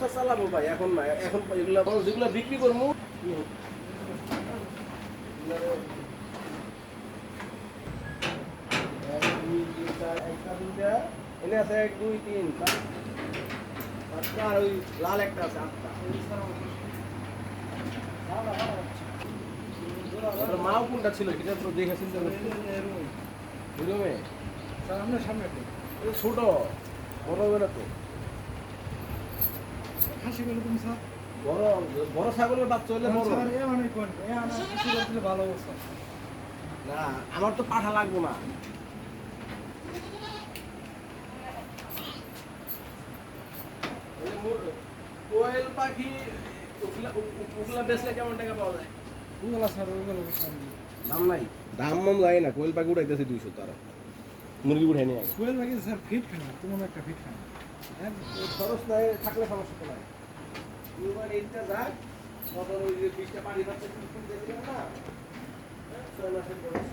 সংসার চালাবো ভাই, এখন না, এখন এগুলা যেগুলা বিক্রি করবো এনে আছে 1 2 3 4 আর ওই লাল একটা আছে 8টা। মাও কোনটা ছিল এটা তো দেখেছেন তো রুমে সামনে ছোট বড় হবে না তো। খাসি গেলে তুমি স্যার বড় বড় ছাগলের বাচ্চা হলে বড়। স্যার এ অনেক কোন এ আনা খাসি করতে ভালো অবস্থা। না আমার তো পাঠা লাগবে না। কোয়েল পাখি ওগুলা বেচলে কেমন টাকা পাওয়া যায়? ওগুলো স্যার ওগুলো স্যার দাম নাই, দাম মাম লাগে না। কোয়েল পাখি উড়াইতেছে 200 তারা, মুরগি উঠাই নিয়ে আগে। কোয়েল পাখি স্যার ফিট খানা তোমার একটা ফিট খানা খরচ নাই থাকলে সমস্যা তো নাই। এবার এইটা যাক, তখন ওই যে 20টা পানি পাচ্ছে না 6 মাসের খরচ।